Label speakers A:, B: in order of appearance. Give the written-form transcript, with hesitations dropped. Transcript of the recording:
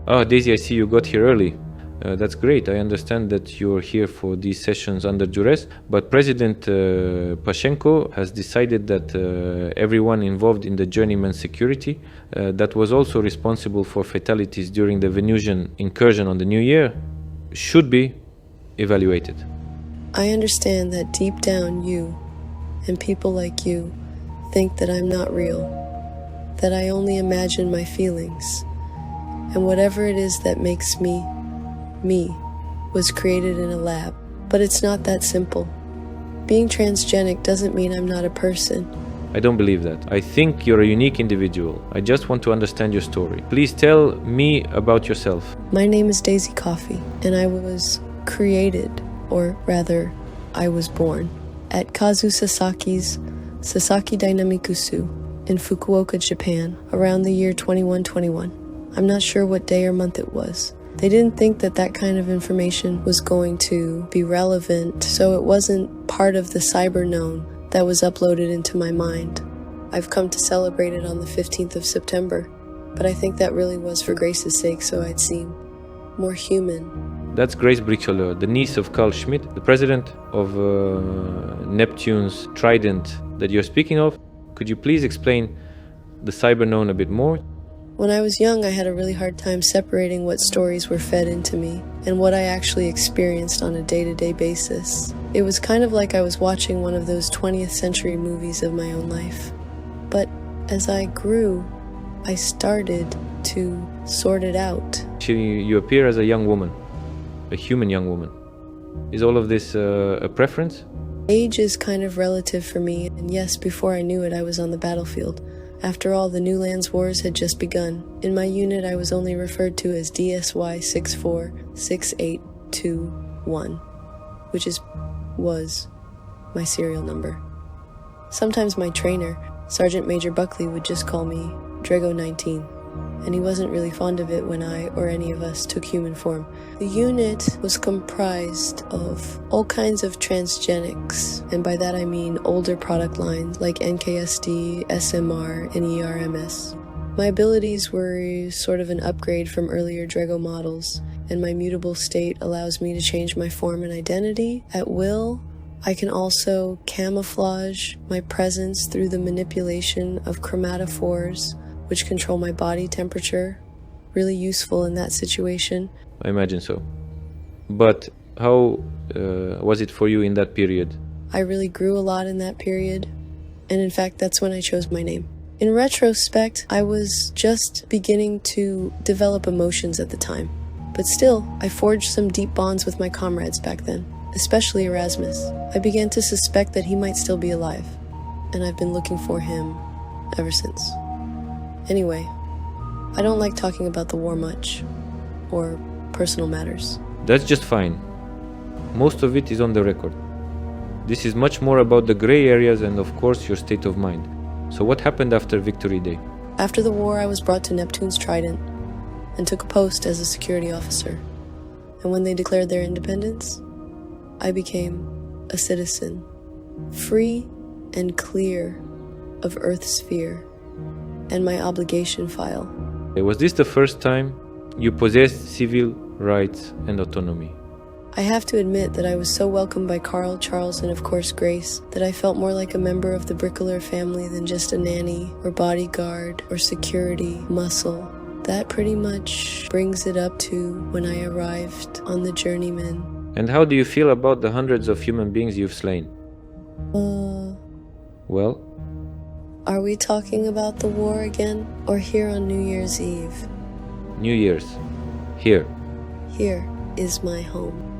A: Oh, Daisy, I see you got here early. That's great. I understand that you're here for these sessions under duress, but President Pashenko has decided that everyone involved in the Journeyman security that was also responsible for fatalities during the Venusian incursion on the New Year should be evaluated.
B: I understand that deep down you and people like you think that I'm not real, that I only imagine my feelings, and whatever it is that makes me was created in a lab. But it's not that simple. Being transgenic doesn't mean I'm not a person.
A: I don't believe that. I think you're a unique individual. I just want to understand your story. Please tell me about yourself.
B: My name is Daisy Coffee, and I was created, or rather, I was born, at Kazu Sasaki's Sasaki Dynamikusu in Fukuoka, Japan, around the year 2121. I'm not sure what day or month it was. They didn't think that that kind of information was going to be relevant, so it wasn't part of the cyber known that was uploaded into my mind. I've come to celebrate it on the 15th of September, but I think that really was for Grace's sake, so I'd seem more human.
A: That's Grace Bricholeur, the niece of Carl Schmitt, the president of Neptune's Trident that you're speaking of. Could you please explain the cyber known a bit more?
B: When I was young, I had a really hard time separating what stories were fed into me and what I actually experienced on a day-to-day basis. It was kind of like I was watching one of those 20th century movies of my own life. But as I grew, I started to sort it out.
A: You appear as a young woman, a human young woman. Is all of this a preference?
B: Age is kind of relative for me, and yes, before I knew it, I was on the battlefield. After all, the New Lands Wars had just begun. In my unit, I was only referred to as DSY 646821, which was my serial number. Sometimes my trainer, Sergeant Major Buckley, would just call me Drago 19, and he wasn't really fond of it when I or any of us took human form. The unit was comprised of all kinds of transgenics, and by that I mean older product lines like NKSD, SMR, and ERMS. My abilities were sort of an upgrade from earlier Drago models, and my mutable state allows me to change my form and identity at will. I can also camouflage my presence through the manipulation of chromatophores, which control my body temperature. Really useful in that situation.
A: I imagine so. But how was it for you in that period?
B: I really grew a lot in that period, and in fact, that's when I chose my name. In retrospect, I was just beginning to develop emotions at the time. But still, I forged some deep bonds with my comrades back then, especially Erasmus. I began to suspect that he might still be alive, and I've been looking for him ever since. Anyway, I don't like talking about the war much, or personal matters.
A: That's just fine. Most of it is on the record. This is much more about the gray areas and of course your state of mind. So what happened after Victory Day?
B: After the war, I was brought to Neptune's Trident and took a post as a security officer. And when they declared their independence, I became a citizen, free and clear of Earth's sphere and my obligation file.
A: Was this the first time you possessed civil rights and autonomy?
B: I have to admit that I was so welcomed by Carl, Charles, and of course Grace that I felt more like a member of the Bricholeur family than just a nanny or bodyguard or security muscle. That pretty much brings it up to when I arrived on the Journeyman.
A: And how do you feel about the hundreds of human beings you've slain? Well?
B: Are we talking about the war again, or here on New Year's Eve?
A: New Year's. Here.
B: Here is my home.